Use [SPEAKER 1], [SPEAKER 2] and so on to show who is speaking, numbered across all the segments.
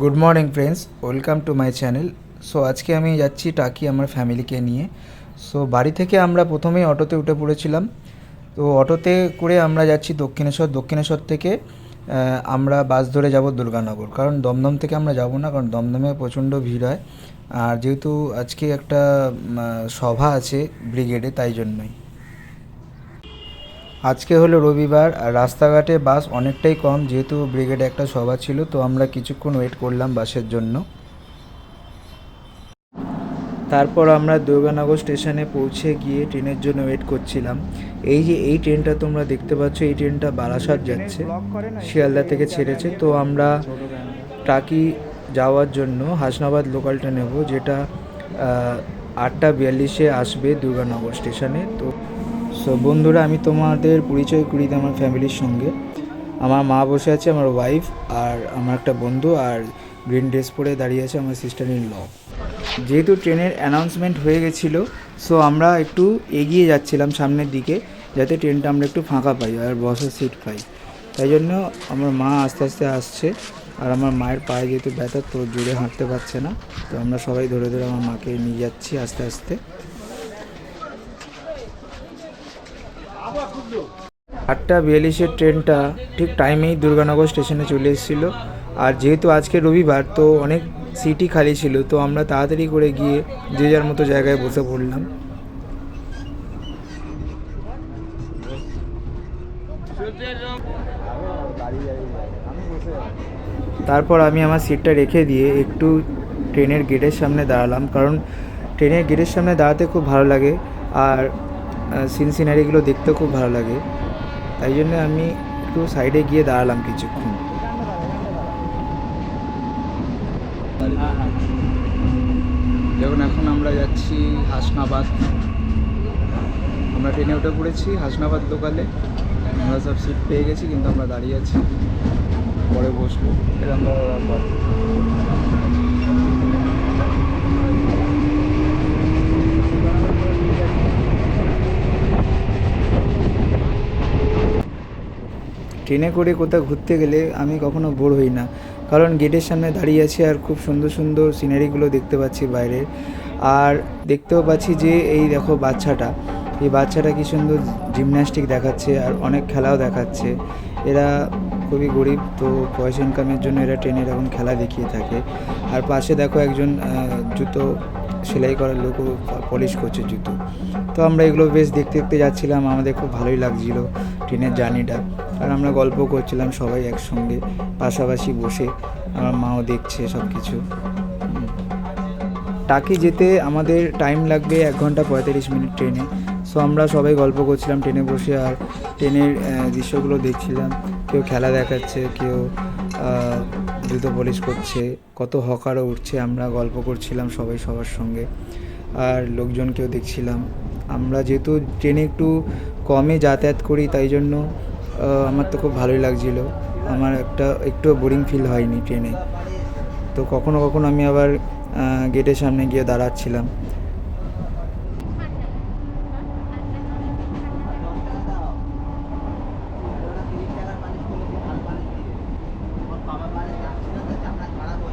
[SPEAKER 1] Good morning friends, welcome to my channel. So আজকে আমি যাচ্ছি টাকি আমার ফ্যামিলিকে নিয়ে। সো বাড়ি থেকে আমরা প্রথমেই অটোতে উঠে পড়েছিলাম। তো অটোতে করে আমরা যাচ্ছি দক্ষিণেশ্বর। দক্ষিণেশ্বর থেকে আমরা বাস ধরে যাব দুর্গানগর, কারণ দমদম থেকে আমরা যাব না, কারণ দমদমে প্রচণ্ড ভিড় হয়। আর যেহেতু আজকে একটা সভা আছে ব্রিগেডে, তাই জন্যই। আজকে হলো রবিবার আর রাস্তাঘাটে বাস অনেকটাই কম, যেহেতু ব্রিগেডে একটা সভা ছিল। তো আমরা কিছুক্ষণ ওয়েট করলাম বাসের জন্য। তারপর আমরা দুর্গানগর স্টেশনে পৌঁছে গিয়ে ট্রেনের জন্য ওয়েট করছিলাম। এই ট্রেনটা তোমরা দেখতে পাচ্ছ, এই ট্রেনটা বারাসাত যাচ্ছে, শিয়ালদা থেকে ছেড়েছে। তো আমরা টাকি যাওয়ার জন্য হাসনাবাদ লোকালটা নেব, যেটা 8:42-এ আসবে দুর্গানগর স্টেশনে। তো বন্ধুরা, আমি তোমাদের পরিচয় করি দিই আমার ফ্যামিলির সঙ্গে। আমার মা বসে আছে, আমার ওয়াইফ, আর আমার একটা বন্ধু, আর গ্রিন ড্রেস পরে দাঁড়িয়ে আছে আমার সিস্টার ইন ল। যেহেতু ট্রেনের অ্যানাউন্সমেন্ট হয়ে গেছিলো, সো আমরা একটু এগিয়ে যাচ্ছিলাম সামনের দিকে, যাতে ট্রেনটা আমরা একটু ফাঁকা পাই আর বসার সিট পাই। তাই জন্য আমার মা আস্তে আস্তে আসছে, আর আমার মায়ের পায়ে যেহেতু ব্যথা, তো জোরে হাঁটতে পারছে না। তো আমরা সবাই ধরে ধরে আমার মাকে নিয়ে যাচ্ছি আস্তে আস্তে। 8:42-এর ট্রেনটা ঠিক টাইমেই দুর্গানগর স্টেশনে চলে এসেছিলো। আর যেহেতু আজকে রবিবার, তো অনেক সিটই খালি ছিল, তো আমরা তাড়াতাড়ি করে গিয়ে যে যার মতো জায়গায় বসে পড়লাম। তারপর আমি আমার সিটটা রেখে দিয়ে একটু ট্রেনের গেটের সামনে দাঁড়ালাম, কারণ ট্রেনের গেটের সামনে দাঁড়াতে খুব ভালো লাগে, আর সিনারিগুলো দেখতেও খুব ভালো লাগে। তাই জন্য আমি একটু সাইডে গিয়ে দাঁড়ালাম কিছুক্ষণ। দেখুন, এখন আমরা যাচ্ছি হাসনাবাদ। আমরা ট্রেনে উঠে পড়েছি হাসনাবাদ লোকালে। আমরা সব সিট পেয়ে গেছি, কিন্তু আমরা দাঁড়িয়ে আছি, পরে বসবো এরকম। ট্রেনে করে কোথাও ঘুরতে গেলে আমি কখনো বোর হই না, কারণ গেটের সামনে দাঁড়িয়ে আছি আর খুব সুন্দর সুন্দর সিনারিগুলো দেখতে পাচ্ছি বাইরের। আর দেখতেও পাচ্ছি যে এই দেখো এই বাচ্চাটা কি সুন্দর জিমন্যাস্টিক দেখাচ্ছে, আর অনেক খেলাও দেখাচ্ছে। এরা খুবই গরিব, তো পয়সা ইনকামের জন্য এরা ট্রেনে এরকম খেলা দেখিয়ে থাকে। আর পাশে দেখো একজন জুতো সেলাই করার লোকও পলিশ করছে জুতো। তো আমরা এগুলো বেশ দেখতে দেখতে যাচ্ছিলাম, আমাদের খুব ভালোই লাগছিল ট্রেনের জার্নিটা। আর আমরা গল্প করছিলাম সবাই একসঙ্গে পাশাপাশি বসে, আমার মাও দেখছে সব কিছু। টাকি যেতে আমাদের টাইম লাগবে 1 ঘন্টা 45 মিনিট ট্রেনে। সো আমরা সবাই গল্প করছিলাম ট্রেনে বসে, আর ট্রেনের দৃশ্যগুলো দেখছিলাম। কেউ খেলা দেখাচ্ছে, কেউ জুতো পলিশ করছে, কত হকারও উঠছে। আমরা গল্প করছিলাম সবাই সবার সঙ্গে, আর লোকজনকেও দেখছিলাম। আমরা যেহেতু ট্রেনে একটু কমে যাতায়াত করি, তাই জন্য আমার তো খুব ভালোই লাগছিল। আমার একটুও বোরিং ফিল হয়নি ট্রেনে। তো কখনো কখনো আমি আবার গেটের সামনে গিয়ে দাঁড়াচ্ছিলাম।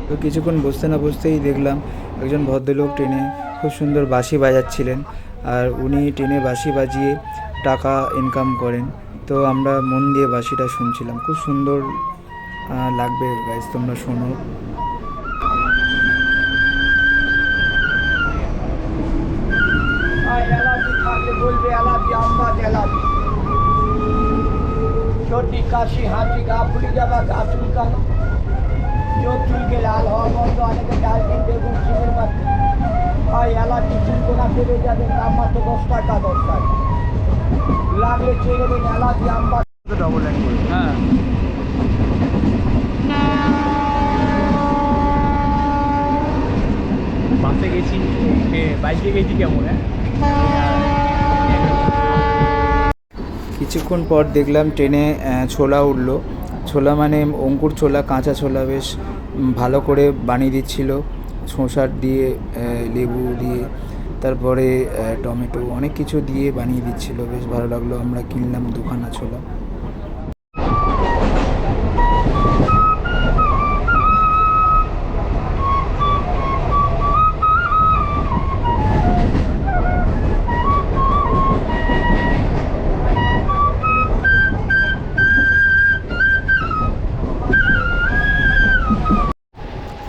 [SPEAKER 1] তো কিছুক্ষণ বসতে না বসতেই দেখলাম একজন ভদ্রলোক ট্রেনে খুব সুন্দর বাঁশি বাজাচ্ছিলেন, আর উনি ট্রেনে বাঁশি বাজিয়ে টাকা ইনকাম করেন। তো আমরা মন দিয়ে বাঁশিটা শুনছিলাম, খুব সুন্দর লাগবে গাইস, তোমরা শোনো।
[SPEAKER 2] সর্দি কাশি হাঁচি গা ফুলে যাবা গা চুলকানো, চোখ চুলকে লাল হওয়া বন্ধ, অনেকে ডালচিন বেগুন চিনের পাতি হয় এলাচি চুলকোনা পেরে যাবেন, দাম মাত্র 10 টাকা 10 টাকা লাগলে চেয়ে দেবেন এলাচি আম্বা
[SPEAKER 1] ডবল লাইন করে।
[SPEAKER 2] হ্যাঁ বাসে গেছি, বাইকে গেছি কেমন।
[SPEAKER 1] কিছুক্ষণ পর দেখলাম ট্রেনে ছোলা উঠলো। ছোলা মানে অঙ্কুর ছোলা, কাঁচা ছোলা, বেশ ভালো করে বানিয়ে দিচ্ছিল, শসার দিয়ে, লেবু দিয়ে, তারপরে টমেটো, অনেক কিছু দিয়ে বানিয়ে দিচ্ছিল, বেশ ভালো লাগলো। আমরা কিনলাম 2খানা ছোলা।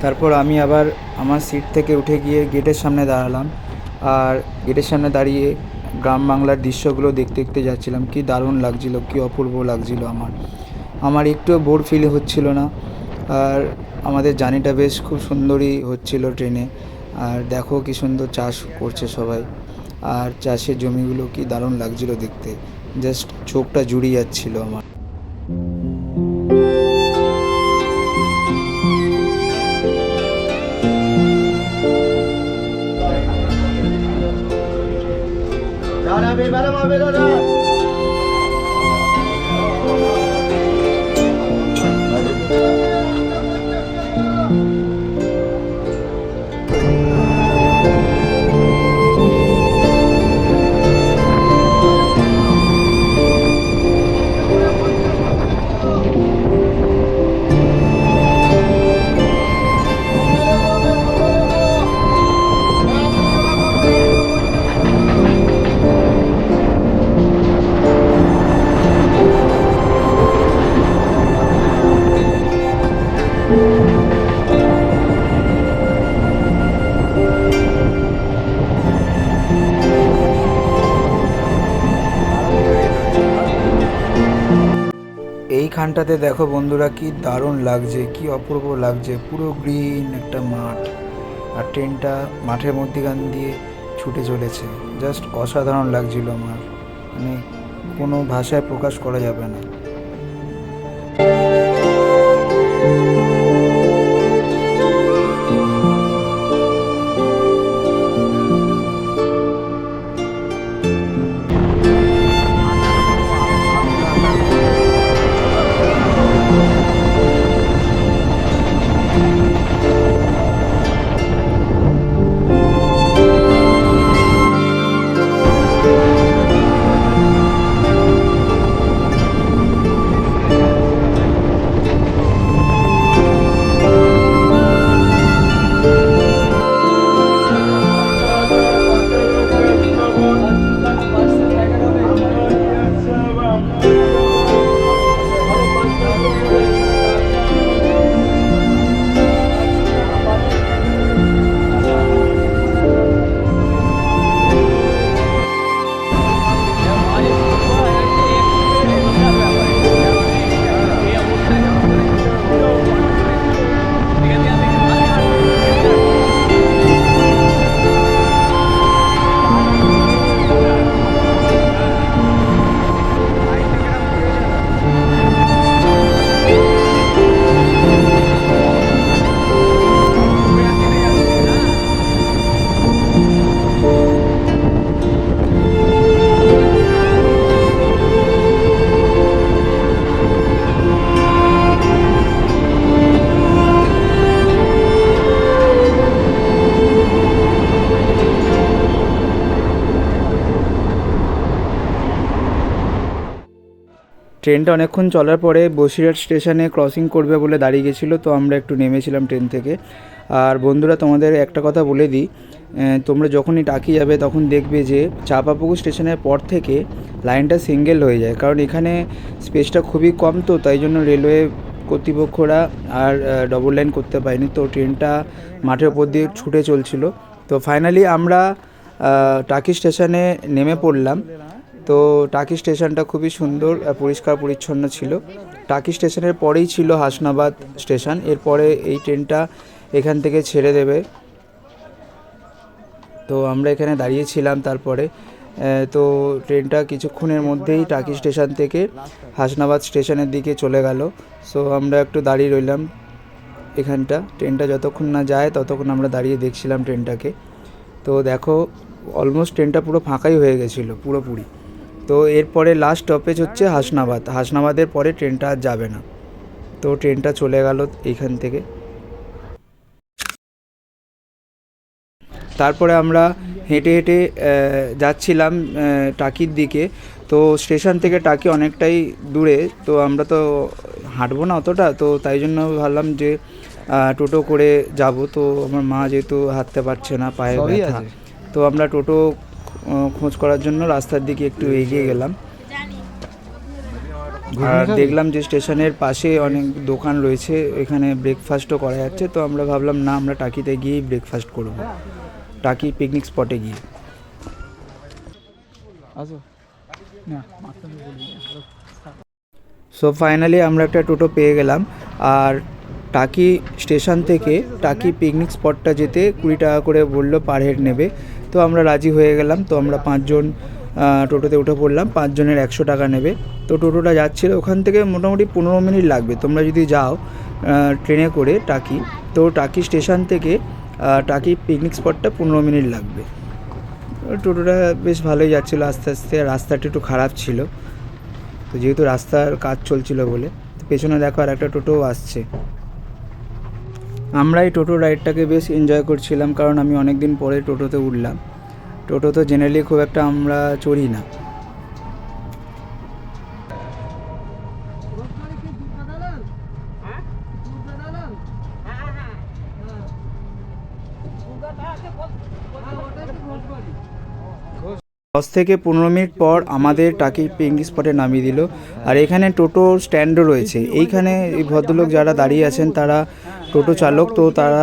[SPEAKER 1] তারপর আমি আবার আমার সিট থেকে উঠে গিয়ে গেটের সামনে দাঁড়ালাম, আর গেটের সামনে দাঁড়িয়ে গ্রাম বাংলার দৃশ্যগুলো দেখতে দেখতে যাচ্ছিলাম। কি দারুণ লাগছিল, কি অপূর্ব লাগছিল। আমার একটুও বোর ফিল হচ্ছিল না। আর আমাদের জার্নিটা বেশ খুব সুন্দরই হচ্ছিল ট্রেনে। আর দেখো কি সুন্দর চাষ করছে সবাই, আর চাষের জমিগুলো কি দারুণ লাগছিল দেখতে, জাস্ট চোখটা জুড়িয়ে যাচ্ছিল আমার। এইখানটাতে দেখো বন্ধুরা, কি দারুণ লাগছে, কি অপূর্ব লাগছে, পুরো গ্রিন একটা মাঠ, আর ট্রেনটা মাঠের মধ্যেখান দিয়ে ছুটে চলেছে। জাস্ট অসাধারণ লাগছিল আমার, মানে কোনো ভাষায় প্রকাশ করা যাবে না। ট্রেনটা অনেকক্ষণ চলার পরে বসিরহাট স্টেশনে ক্রসিং করবে বলে দাঁড়িয়ে গেছিলো, তো আমরা একটু নেমেছিলাম ট্রেন থেকে। আর বন্ধুরা, তোমাদের একটা কথা বলে দিই, তোমরা যখনই টাকি যাবে তখন দেখবে যে চাঁপাপুকুর স্টেশনের পর থেকে লাইনটা সিঙ্গেল হয়ে যায়, কারণ এখানে স্পেসটা খুবই কম, তো তাই জন্য রেলওয়ে কর্তৃপক্ষরা আর ডবল লাইন করতে পারেনি, তো ট্রেনটা মাঠের ওপর দিয়ে ছুটে চলছিল। তো ফাইনালি আমরা টাকি স্টেশনে নেমে পড়লাম। তো টাকি স্টেশনটা খুবই সুন্দর, পরিষ্কার পরিচ্ছন্ন ছিল। টাকি স্টেশনের পরেই ছিল হাসনাবাদ স্টেশন, এরপরে এই ট্রেনটা এখান থেকে ছেড়ে দেবে। তো আমরা এখানে দাঁড়িয়েছিলাম, তারপরে তো ট্রেনটা কিছুক্ষণের মধ্যেই টাকি স্টেশন থেকে হাসনাবাদ স্টেশনের দিকে চলে গেল। সো আমরা একটু দাঁড়িয়ে রইলাম এখানটা, ট্রেনটা যতক্ষণ না যায় ততক্ষণ আমরা দাঁড়িয়ে দেখছিলাম ট্রেনটাকে। তো দেখো অলমোস্ট ট্রেনটা পুরো ফাঁকাই হয়ে গেছিলো পুরোপুরি। তো এরপরে লাস্ট স্টপেজ হচ্ছে হাসনাবাদের পরে ট্রেনটা আর যাবে না। তো ট্রেনটা চলে গেল এইখান থেকে। তারপরে আমরা হেঁটে হেঁটে যাচ্ছিলাম টাকির দিকে। তো স্টেশন থেকে টাকি অনেকটাই দূরে, তো আমরা তো হাঁটবো না অতটা, তো তাই জন্য ভাবলাম যে টোটো করে যাব। তো আমার মা যেহেতু হাঁটতে পারছে না, পায়ে ব্যথা, তো আমরা টোটো খোঁজ করার জন্য রাস্তার দিকে একটু এগিয়ে গেলাম। আর দেখলাম যে স্টেশনের পাশে অনেক দোকান রয়েছে, এখানে ব্রেকফাস্টও করা যাচ্ছে। তো আমরা ভাবলাম না, আমরা টাকিতে গিয়েই ব্রেকফাস্ট করব, টাকি পিকনিক স্পটে গিয়ে। সো ফাইনালি আমরা একটা টোটো পেয়ে গেলাম। আর টাকি স্টেশন থেকে টাকি পিকনিক স্পটটা যেতে 20 টাকা করে বললো পার হেড নেবে। তো আমরা রাজি হয়ে গেলাম। তো আমরা 5 জন টোটোতে উঠে পড়লাম, 5 জনের 100 টাকা নেবে। তো টোটোটা যাচ্ছিলো ওখান থেকে মোটামুটি 15 মিনিট লাগবে তোমরা যদি যাও ট্রেনে করে টাকি। তো টাকি স্টেশন থেকে টাকি পিকনিক স্পটটা 15 মিনিট লাগবে। টোটোটা বেশ ভালোই যাচ্ছিলো আস্তে আস্তে, রাস্তাটা একটু খারাপ ছিল, তো যেহেতু রাস্তার কাজ চলছিল বলে। তো পেছনে দেখো আর একটা টোটোও আসছে। আমরা এই টোটো রাইডটাকে বেশ এনজয় করছিলাম, কারণ আমি অনেক দিন পরে টোটোতে উঠলাম। টোটো তো জেনারেলি খুব একটা আমরা চড়ি না। দশ থেকে 15 মিনিট পর আমাদের টাকি পিকনিক স্পটে নামিয়ে দিল। আর এখানে টোটো স্ট্যান্ডও রয়েছে। এইখানে এই ভদ্রলোক যারা দাঁড়িয়ে আছেন তারা টোটো চালক। তো তারা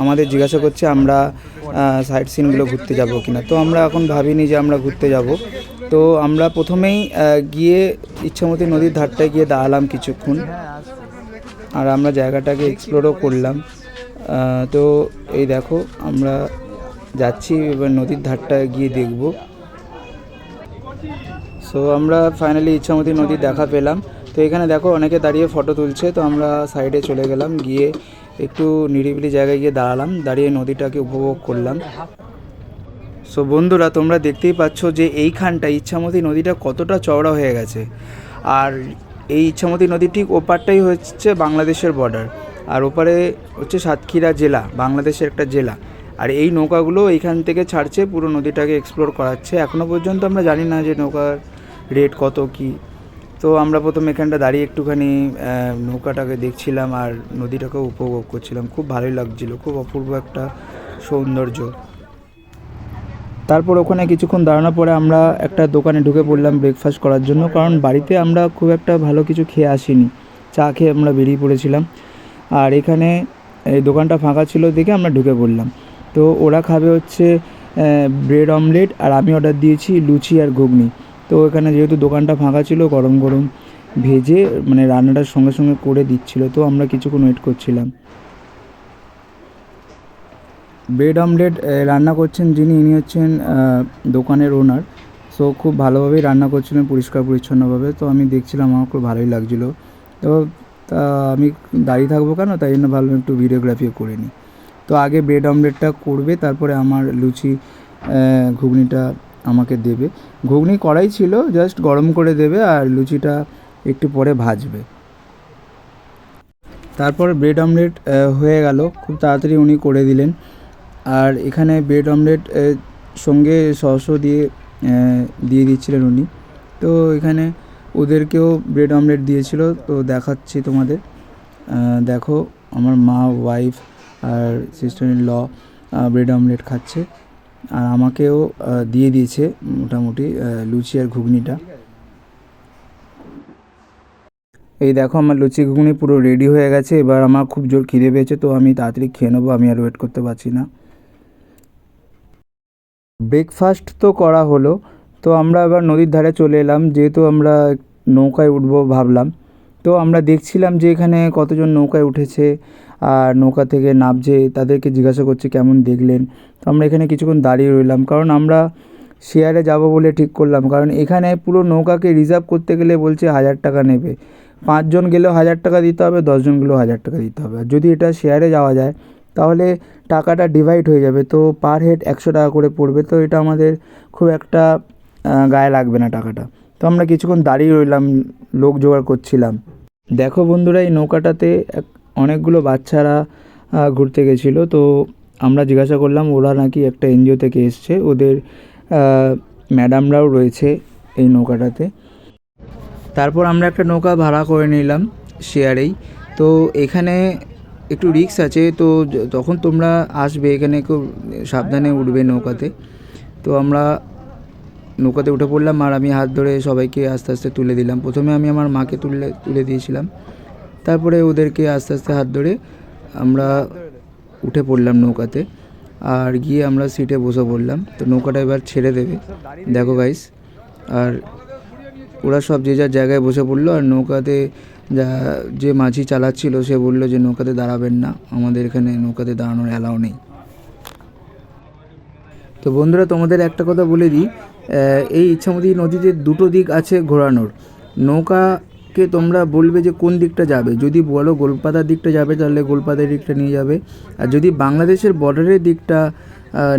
[SPEAKER 1] আমাদের জিজ্ঞাসা করছে আমরা সাইট সিনগুলো ঘুরতে যাব কিনা। তো আমরা এখন ভাবিনি যে আমরা ঘুরতে যাব। তো আমরা প্রথমেই গিয়ে ইচ্ছামতি নদীর ধারটায় গিয়ে দাঁড়ালাম কিছুক্ষণ, আর আমরা জায়গাটাকে এক্সপ্লোরও করলাম। তো এই দেখো আমরা যাচ্ছি এবার নদীর ধারটায় গিয়ে দেখব। সো আমরা ফাইনালি ইচ্ছামতি নদীর দেখা পেলাম। তো এখানে দেখো অনেকে দাঁড়িয়ে ফটো তুলছে। তো আমরা সাইডে চলে গেলাম, গিয়ে একটু নিরিবিলি জায়গায় গিয়ে দাঁড়ালাম, দাঁড়িয়ে নদীটাকে উপভোগ করলাম। সো বন্ধুরা, তোমরা দেখতেই পাচ্ছ যে এইখানটা ইচ্ছামতি নদীটা কতটা চওড়া হয়ে গেছে। আর এই ইচ্ছামতি নদীর ঠিক ওপারটাই হচ্ছে বাংলাদেশের বর্ডার, আর ওপারে হচ্ছে সাতক্ষীরা জেলা, বাংলাদেশের একটা জেলা। আর এই নৌকাগুলো এইখান থেকে ছাড়ছে, পুরো নদীটাকে এক্সপ্লোর করাচ্ছে। এখনও পর্যন্ত আমরা জানি না যে নৌকার রেট কত কী। তো আমরা প্রথম এখানটা দাঁড়িয়ে একটুখানি নৌকাটাকে দেখছিলাম আর নদীটাকেও উপভোগ করছিলাম। খুব ভালোই লাগছিলো, খুব অপূর্ব একটা সৌন্দর্য। তারপর ওখানে কিছুক্ষণ দাঁড়ানোর পরে আমরা একটা দোকানে ঢুকে পড়লাম ব্রেকফাস্ট করার জন্য, কারণ বাড়িতে আমরা খুব একটা ভালো কিছু খেয়ে আসিনি, চা খেয়ে আমরা বেরিয়ে পড়েছিলাম। আর এখানে এই দোকানটা ফাঁকা ছিল দেখে আমরা ঢুকে পড়লাম। তো ওরা খাবে হচ্ছে ব্রেড অমলেট, আর আমি অর্ডার দিয়েছি লুচি আর ঘুগনি। তো এখানে যেহেতু দোকানটা ফাঁকা ছিল, গরম গরম ভেজে মানে রান্নাটার সঙ্গে সঙ্গে করে দিচ্ছিল। তো আমরা কিছুক্ষণ ওয়েট করছিলাম। ব্রেড অমলেট রান্না করছেন যিনি, ইনি হচ্ছেন দোকানের ওনার। সো খুব ভালোভাবেই রান্না করছিলেন, পরিষ্কার পরিচ্ছন্নভাবে। তো আমি দেখছিলাম, আমার খুব ভালোই লাগছিলো। তো তা আমি দাঁড়িয়ে থাকবো কেন, তাই জন্য ভাবলাম একটু ভিডিওগ্রাফিও করে নিই। তো আগে ব্রেড অমলেটটা করবে, তারপরে আমার লুচি ঘুগনিটা আমাকে দেবে। ঘুগনি করাই ছিল, জাস্ট গরম করে দেবে, আর লুচিটা একটু পরে ভাজবে। তারপর ব্রেড অমলেট হয়ে গেল, খুব তাড়াতাড়ি উনি করে দিলেন। আর এখানে ব্রেড অমলেট সঙ্গে সসও দিয়ে দিচ্ছিলেন উনি। তো এখানে ওদেরকেও ব্রেড অমলেট দিয়েছিল। তো দেখাচ্ছি তোমাদের, দেখো আমার মা, ওয়াইফ আর sister in law bread omelette খাচ্ছে, আর আমাকেও দিয়ে দিয়েছে মোটামুটি লুচি আর ঘুগনিটা। এই দেখো আমার লুচি ঘুগনি পুরো রেডি হয়ে গেছে। এবার আমার খুব জোর খিদে পেয়েছে, তো আমি তাড়াতাড়ি খেয়ে নেবো, আমি আর ওয়েট করতে পারছি না। ব্রেকফাস্ট তো করা হলো, তো আমরা এবার নদীর ধারে চলে এলাম, যেহেতু আমরা নৌকায় উঠবো ভাবলাম। তো আমরা দেখছিলাম যে এখানে কতজন নৌকায় উঠেছে, আর নৌকা থেকে নামছে, তাদেরকে জিজ্ঞাসা করছে কেমন দেখলেন। তো আমরা এখানে কিছুক্ষণ দাঁড়িয়ে রইলাম, কারণ আমরা শেয়ারে যাব বলে ঠিক করলাম। কারণ এখানে পুরো নৌকাকে রিজার্ভ করতে গেলে বলছে 1000 টাকা নেবে। 5 জন গেলেও 1000 টাকা দিতে হবে, 10 জন গেলেও 1000 টাকা দিতে হবে। আর যদি এটা শেয়ারে যাওয়া যায় তাহলে টাকাটা ডিভাইড হয়ে যাবে, তো পার হেড 100 টাকা করে পড়বে। তো এটা আমাদের খুব একটা গায়ে লাগবে না টাকাটা। তো আমরা কিছুক্ষণ দাঁড়িয়ে রইলাম, লোক জোগাড় করছিলাম। দেখো বন্ধুরা, এই নৌকাটাতে অনেকগুলো বাচ্চারা ঘুরতে গেছিলো। তো আমরা জিজ্ঞাসা করলাম, ওরা নাকি একটা এনজিও থেকে এসছে, ওদের ম্যাডামরাও রয়েছে এই নৌকাটাতে। তারপর আমরা একটা নৌকা ভাড়া করে নিলাম শেয়ারেই। তো এখানে একটু রিস্ক আছে, তো যখন তোমরা আসবে এখানে খুব সাবধানে উঠবে নৌকাতে। তো আমরা নৌকাতে উঠে পড়লাম আর আমি হাত ধরে সবাইকে আস্তে আস্তে তুলে দিলাম। প্রথমে আমি আমার মাকে তুলে দিয়েছিলাম, তারপরে ওদেরকে আস্তে আস্তে হাত ধরে আমরা উঠে পড়লাম নৌকাতে, আর গিয়ে আমরা সিটে বসে পড়লাম। তো নৌকাটা এবার ছেড়ে দেবে, দেখো গাইস। আর ওরা সব যে যার জায়গায় বসে পড়লো। আর নৌকাতে যে মাঝি চালাচ্ছিল সে বললো যে নৌকাতে দাঁড়াবেন না, আমাদের এখানে নৌকাতে দাঁড়ানোর অ্যালাউ নেই। তো বন্ধুরা, তোমাদের একটা কথা বলে দিই, এই ইচ্ছামতি নদীতে দুটো দিক আছে ঘোরানোর। নৌকাকে তোমরা বলবে যে কোন দিকটা যাবে, যদি বলো গোলপাতার দিকটা যাবে তাহলে গোলপাতার দিকটা নিয়ে যাবে, আর যদি বাংলাদেশের বর্ডারের দিকটা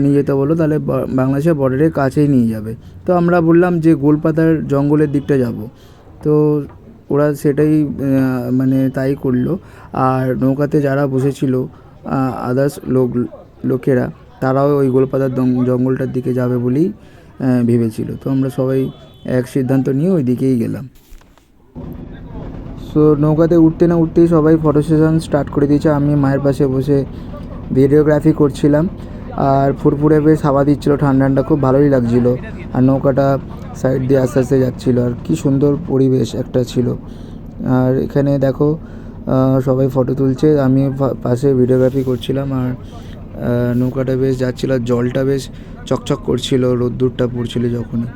[SPEAKER 1] নিয়ে যেতে বলো তাহলে বাংলাদেশের বর্ডারের কাছেই নিয়ে যাবে। তো আমরা বললাম যে গোলপাতার জঙ্গলের দিকটা যাব, তো ওরা সেটাই মানে তাই করলো। আর নৌকাতে যারা বসেছিল আদার্স লোকেরা, তারাও ওই গোলপাতার জঙ্গলটার দিকে যাবে বলেই ভেবেছিল। তো আমরা সবাই এক সিদ্ধান্ত নিয়ে ওই দিকেই গেলাম। সো নৌকাতে উঠতে না উঠতেই সবাই ফটো সেশন স্টার্ট করে দিয়েছে। আমি মায়ের পাশে বসে ভিডিওগ্রাফি করছিলাম, আর ফুরফুরে বেশ হাওয়া দিচ্ছিলো, ঠান্ডা ঠান্ডা, খুব ভালোই লাগছিলো। আর নৌকাটা সাইড দিয়ে আস্তে আস্তে যাচ্ছিলো, আর কি সুন্দর পরিবেশ একটা ছিল। আর এখানে দেখো সবাই ফটো তুলছে, আমি পাশে ভিডিওগ্রাফি করছিলাম। আর নৌকাটা বেশ যাচ্ছিলো, জলটা বেশ চকচক করছিল, রোদ্দুরটা পড়ছিল যখনই।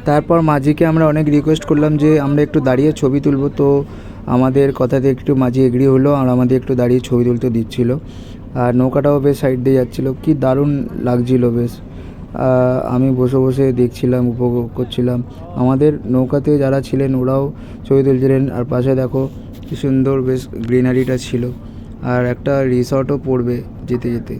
[SPEAKER 1] তারপর মাঝিকে আমরা অনেক রিকোয়েস্ট করলাম যে আমরা একটু দাঁড়িয়ে ছবি তুলব, তো আমাদের কথাতে একটু মাঝি এগ্রি হলো আর আমাদের একটু দাঁড়িয়ে ছবি তুলতে দিচ্ছিল। আর নৌকাটাও বেশ সাইড দিয়ে যাচ্ছিলো, কি দারুণ লাগছিল বেশ। আমি বসে বসে দেখছিলাম, উপভোগ করছিলাম। আমাদের নৌকাতে যারা ছিলেন ওরাও ছবি তুলছিলেন। আর পাশে দেখো কি সুন্দর বেশ গ্রিনারিটা ছিল, আর একটা রিসর্টও পড়বে যেতে যেতে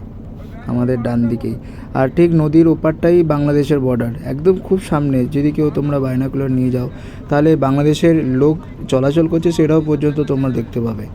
[SPEAKER 1] আমাদের ডান দিকেই। আর ঠিক নদীর ওপারটাই বাংলাদেশের বর্ডার, একদম খুব সামনে। যদি কেউ তোমরা বাইনাকুলার নিয়ে যাও তাহলে বাংলাদেশের লোক চলাচল করছে সেটাও পর্যন্ত তোমরা দেখতে পাবে।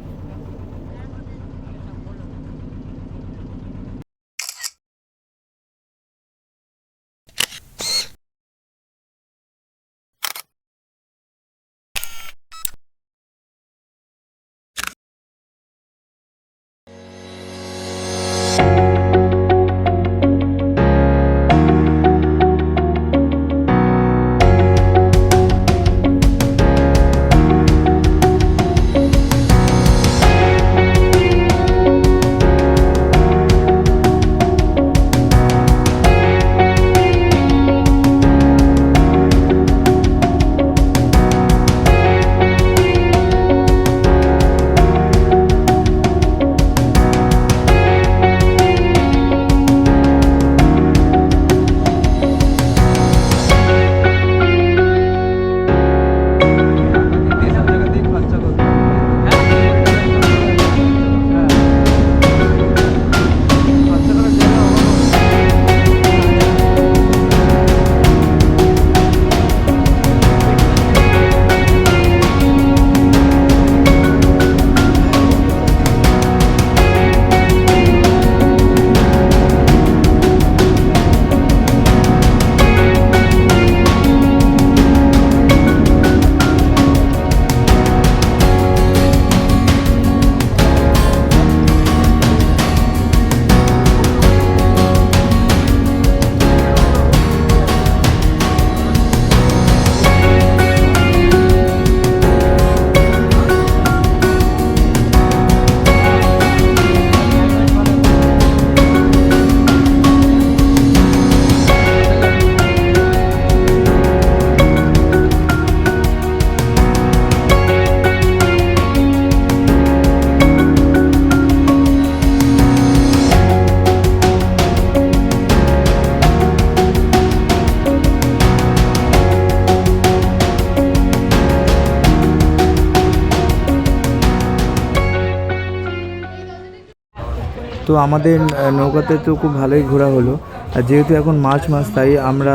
[SPEAKER 1] তো আমাদের নৌকাতে তো খুব ভালোই ঘোরা হলো। আর যেহেতু এখন মার্চ মাস, তাই আমরা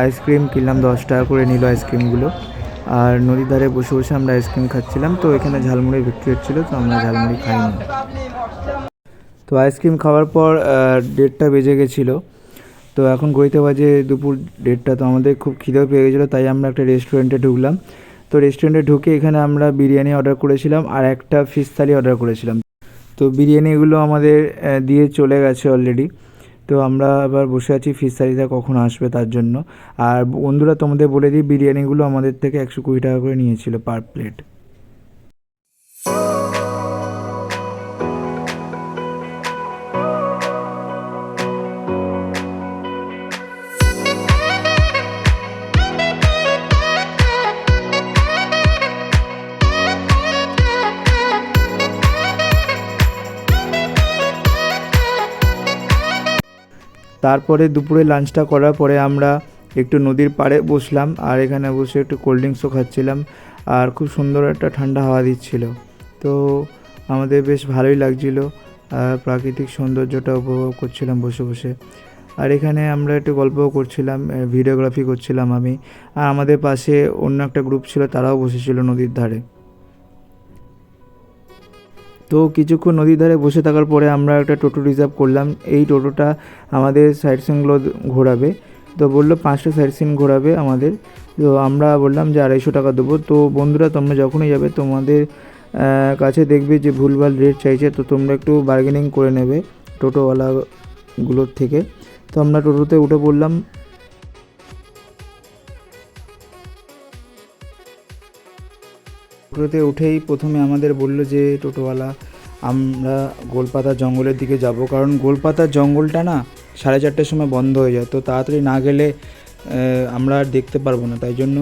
[SPEAKER 1] আইসক্রিম কিনলাম, 10 টাকা করে নিল আইসক্রিমগুলো। আর নদীর ধারে বসে বসে আমরা আইসক্রিম খাচ্ছিলাম। তো এখানে ঝালমুড়ি বিক্রি হচ্ছিলো, তো আমরা ঝালমুড়ি খাইনি। তো আইসক্রিম খাওয়ার পর 1:30 বেজে গেছিলো। তো এখন ঘড়িতে বাজে দুপুর 1:30। তো আমাদের খুব খিদেও পেয়ে গেছিলো, তাই আমরা একটা রেস্টুরেন্টে ঢুকলাম। তো রেস্টুরেন্টে ঢুকে এখানে আমরা বিরিয়ানি অর্ডার করেছিলাম আর একটা ফিশ থালি অর্ডার করেছিলাম। তো বিরিয়ানিগুলো আমাদের দিয়ে চলে গেছে অলরেডি। তো আমরা আবার বসে আছি ফিশারিটা কখন আসবে তার জন্য। আর বন্ধুরা তোমাদের বলে দিই, বিরিয়ানিগুলো আমাদের থেকে 120 টাকা করে নিয়েছিল পার প্লেট। তারপরে দুপুরে লাঞ্চটা করার পরে আমরা একটু নদীর পাড়ে বসলাম, আর এখানে বসে একটু কোল্ড ড্রিঙ্কসও খাচ্ছিলাম, আর খুব সুন্দর একটা ঠান্ডা হাওয়া দিচ্ছিল। তো আমাদের বেশ ভালোই লাগছিল, প্রাকৃতিক সৌন্দর্যটা উপভোগ করছিলাম বসে বসে। আর এখানে আমরা একটু গল্পও করছিলাম, ভিডিওগ্রাফি করছিলাম আমি। আর আমাদের পাশে অন্য একটা গ্রুপ ছিল, তারাও বসেছিল নদীর ধারে। তো কিছুক্ষণ নদীর ধারে বসে থাকার পরে আমরা একটা টোটো রিজার্ভ করলাম। এই টোটোটা আমাদের সাইট সিনগুলো ঘোরাবে। তো বললো 5টা সাইট সিন ঘোরাবে আমাদের। তো আমরা বললাম যে 250 টাকা দেবো। তো বন্ধুরা, তোমরা যখনই যাবে তোমাদের কাছে দেখবে যে ভুলভাল রেট চাইছে, তো তোমরা একটু বার্গেনিং করে নেবে টোটোওয়ালাগুলোর থেকে। তো আমরা টোটোতে উঠে পড়লাম। টোটোতে উঠেই প্রথমে আমাদের বলল যে টোটোওয়ালা, আমরা গোলপাতা জঙ্গলের দিকে যাব, কারণ গোলপাতার জঙ্গলটা না 4:30টার সময় বন্ধ হয়ে যায়। তো তাড়াতাড়ি না গেলে আমরা আর দেখতে পারবো না, তাই জন্য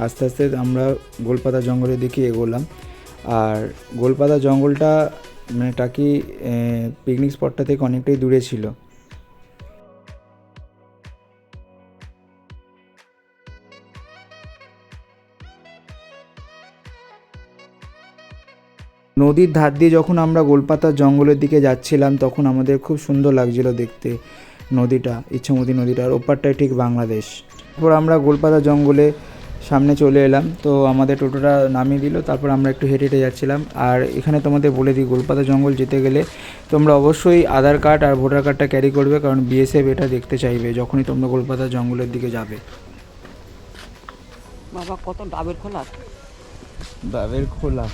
[SPEAKER 1] আস্তে আস্তে আমরা গোলপাতা জঙ্গলের দিকে এগোলাম। আর গোলপাতা জঙ্গলটা মানে টাকি পিকনিক স্পটটা থেকে অনেকটাই দূরে ছিল। নদীর ধার দিয়ে যখন আমরা গোলপাতার জঙ্গলের দিকে যাচ্ছিলাম, তখন আমাদের খুব সুন্দর লাগছিল দেখতে নদীটা, ইচ্ছামতি নদীটা, আর ওপারটাই ঠিক বাংলাদেশ। তারপর আমরা গোলপাতা জঙ্গলে সামনে চলে এলাম। তো আমাদের টোটোটা নামিয়ে দিল, তারপর আমরা একটু হেঁটে হেঁটে যাচ্ছিলাম। আর এখানে তোমাদের বলে দিই, গোলপাতা জঙ্গল যেতে গেলে তোমরা অবশ্যই আধার কার্ড আর ভোটার কার্ডটা ক্যারি করবে, কারণ বিএসএফ এটা দেখতে চাইবে যখনই তোমরা গোলপাতা জঙ্গলের দিকে যাবে।
[SPEAKER 2] বাবা কত ডাবের খোলা,
[SPEAKER 1] ডাবের খোলা।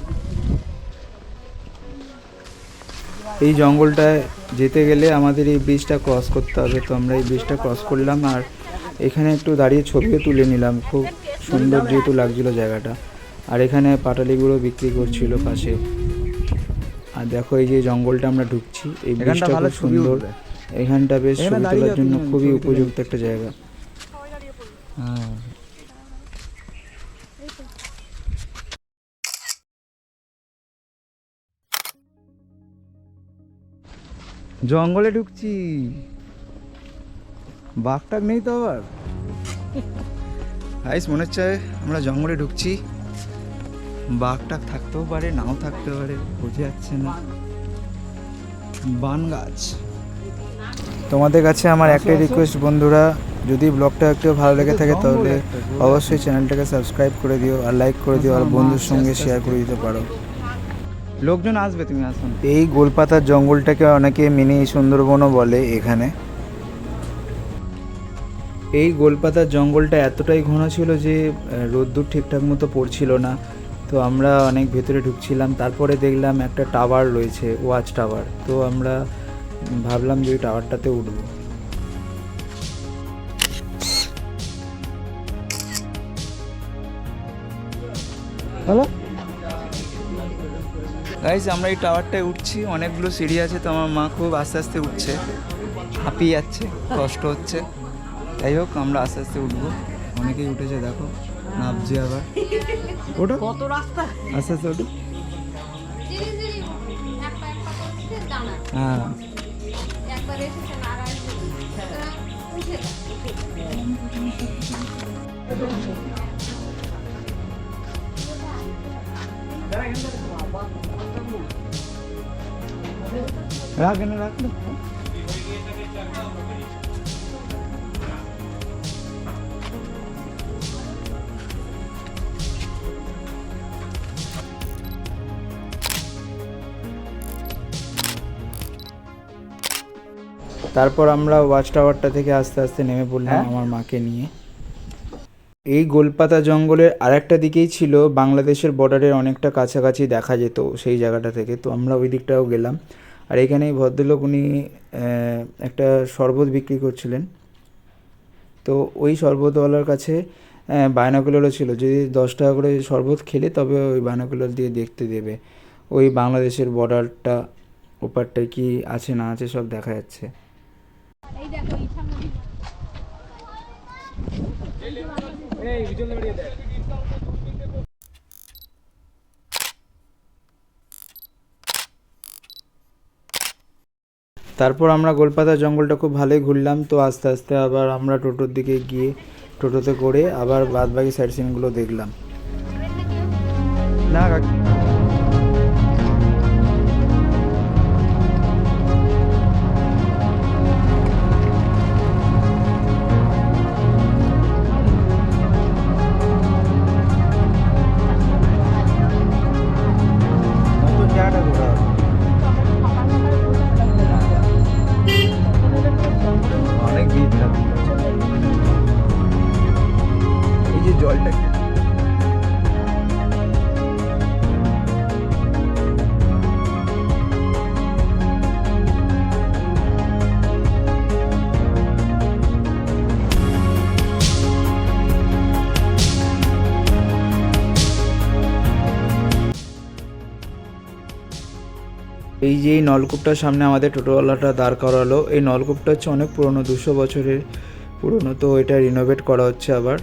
[SPEAKER 1] এই জঙ্গলটায় যেতে গেলে আমাদের এই ব্রিজটা ক্রস করতে হবে। তো আমরা এই ব্রিজটা ক্রস করলাম, আর এখানে একটু দাঁড়িয়ে ছবিও তুলে নিলাম। খুব সুন্দর যেহেতু লাগছিল জায়গাটা। আর এখানে পাটালিগুলো বিক্রি করছিল পাশে। আর দেখো এই যে জঙ্গলটা আমরা ঢুকছি, এই ব্রিজটা খুব সুন্দর। এখানটা বেশ ছবি তোলার জন্য খুবই উপযুক্ত একটা জায়গা। হ্যাঁ, জঙ্গলে ঢুকছি, বাঘ টাক নেই তো আবার। গাইস, মনে হচ্ছে আমরা জঙ্গলে ঢুকছি। বাঘ টাক থাকতেও পারে, নাও থাকতে পারে, বোঝা যাচ্ছে না। বান গাছ। তোমাদের কাছে আমার একটাই রিকোয়েস্ট বন্ধুরা, যদি ব্লগটা একটু ভালো লেগে থাকে তাহলে অবশ্যই চ্যানেলটাকে সাবস্ক্রাইব করে দিও, আর লাইক করে দিও, আর বন্ধুর সঙ্গে শেয়ার করে দিতে পারো। লোকজন আসবে, তুমি আসো। এই গোলপাতার জঙ্গলটাকে অনেকে মিনি সুন্দরবনও বলে এখানে। এই গোলপাতার জঙ্গলটা এতটাই ঘন ছিল যে রোদ্দুর ঠিকঠাক মতো পড়ছিল না। তো আমরা অনেক ভেতরে ঢুকছিলাম, তারপরে দেখলাম একটা টাওয়ার রয়েছে, ওয়াচ টাওয়ার। তো আমরা ভাবলাম যে ওই টাওয়ারটাতে উঠবো। হ্যালো গাইজ, আমরা এই টাওয়ারটায় উঠছি। অনেকগুলো সিঁড়ি আছে, তো আমার মা খুব আস্তে আস্তে উঠছে, হাঁপিয়ে যাচ্ছে, কষ্ট হচ্ছে। যাই হোক, আমরা আস্তে আস্তে উঠবো। অনেকেই উঠেছে, দেখো নামছে আবার। ওঠো,
[SPEAKER 2] কত রাস্তা,
[SPEAKER 1] আস্তে আস্তে ওঠো। হ্যাঁ, রাখ না, রাখ না। তারপর আমরা ওয়াচ টাওয়ারটা থেকে আস্তে আস্তে নেমে পড়লাম আমার মাকে নিয়ে। এই গোলপাতা জঙ্গলের আরেকটা দিকেই ছিল বাংলাদেশের বর্ডারের অনেকটা কাছাকাছি দেখা যেত সেই জায়গাটা থেকে। তো আমরা ওই দিকটাও গেলাম। আর এখানে এই ভদ্রলোক উনি একটা শরবত বিক্রি করছিলেন। তো ওই শরবতওয়ালার কাছে বায়নাকুলারও ছিল, যদি 10 টাকা করে শরবত খেলে তবে ওই বায়নাকুলার দিয়ে দেখতে দেবে। ওই বাংলাদেশের বর্ডারটা ওপারটায় কি আছে না আছে সব দেখা যাচ্ছে। তারপর আমরা গোলপাতা জঙ্গলটা খুব ভালোই ঘুরলাম। তো আস্তে আস্তে আবার আমরা টোটোর দিকে গিয়ে টোটোতে করে আবার বাদবাকি সাইট সিনগুলো দেখলাম। না নতুন জায়গাটা ঘোরা হবে। অনেক ভিড় থাকে। এই যে জলটা এই যে এই নলকূপটার সামনে আমাদের টোটোওয়ালাটা দাঁড় করালো। এই নলকূপটা হচ্ছে অনেক পুরনো, 200 বছরের পুরনো। তো এটা রিনোভেট করা হচ্ছে আবার।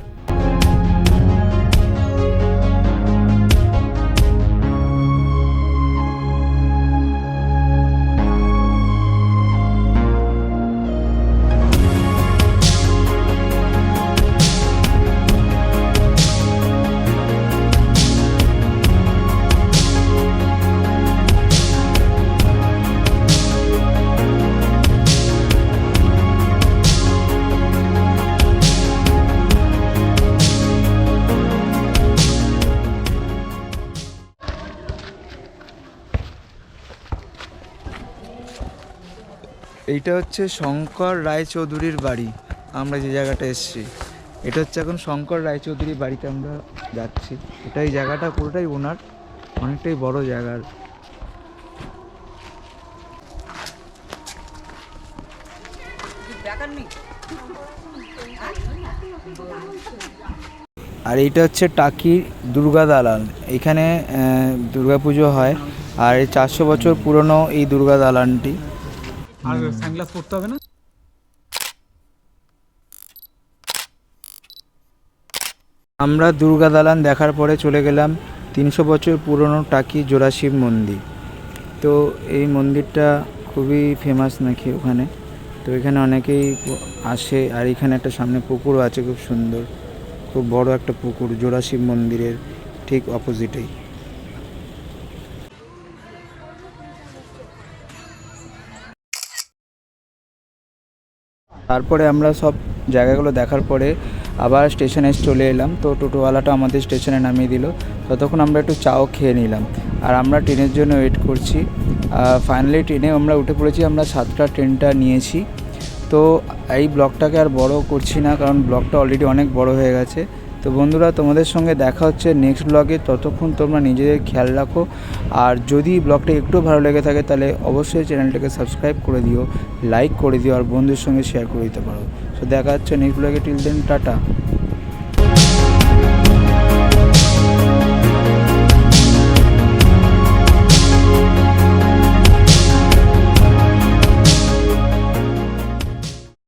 [SPEAKER 1] এইটা হচ্ছে শঙ্কর রায়চৌধুরীর বাড়ি। আমরা যে জায়গাটা এসেছি এটা হচ্ছে এখন শঙ্কর রায়চৌধুরীর বাড়িতে আমরা যাচ্ছি। এটা এই জায়গাটা পুরোটাই ওনার, অনেকটাই বড় জায়গার। আর এইটা হচ্ছে টাকির দুর্গা দালান। এখানে দুর্গাপুজো হয়। আর এই 400 বছর পুরনো এই দুর্গা দালানটি।
[SPEAKER 3] আর সানগ্লাস পরতে হবে না।
[SPEAKER 1] আমরা দুর্গা দালান দেখার পরে চলে গেলাম 300 বছর পুরনো টাকি জোড়াশিব মন্দির। তো এই মন্দিরটা খুবই ফেমাস নাকি ওখানে। তো এখানে অনেকেই আসে। আর এখানে একটা সামনে পুকুরও আছে, খুব সুন্দর, খুব বড় একটা পুকুর জোড়াশিব মন্দিরের ঠিক অপোজিটেই। তারপরে আমরা সব জায়গাগুলো দেখার পরে আবার স্টেশনে চলে এলাম। তো টোটোওয়ালাটা আমাদের স্টেশনে নামিয়ে দিল। ততক্ষণ আমরা একটু চাও খেয়ে নিলাম। আর আমরা ট্রেনের জন্য ওয়েট করছি। ফাইনালি ট্রেনে আমরা উঠে পড়েছি। আমরা 7টা ট্রেনটা নিয়েছি। তো এই ব্লগটাকে আর বড় করছি না, কারণ ব্লগটা অলরেডি অনেক বড় হয়ে গেছে। তো বন্ধুরা, তোমাদের সঙ্গে দেখা হচ্ছে নেক্সট ব্লগে। ততক্ষণ তোমরা নিজেদের খেয়াল রাখো। আর যদি ব্লগটা একটু ভালো লেগে থাকে তাহলে অবশ্যই চ্যানেলটাকে সাবস্ক্রাইব করে দিও, লাইক করে দিও, আর বন্ধুদের সঙ্গে শেয়ার করে দিতে পারো। তো দেখা হচ্ছে next blog. Till then, tata.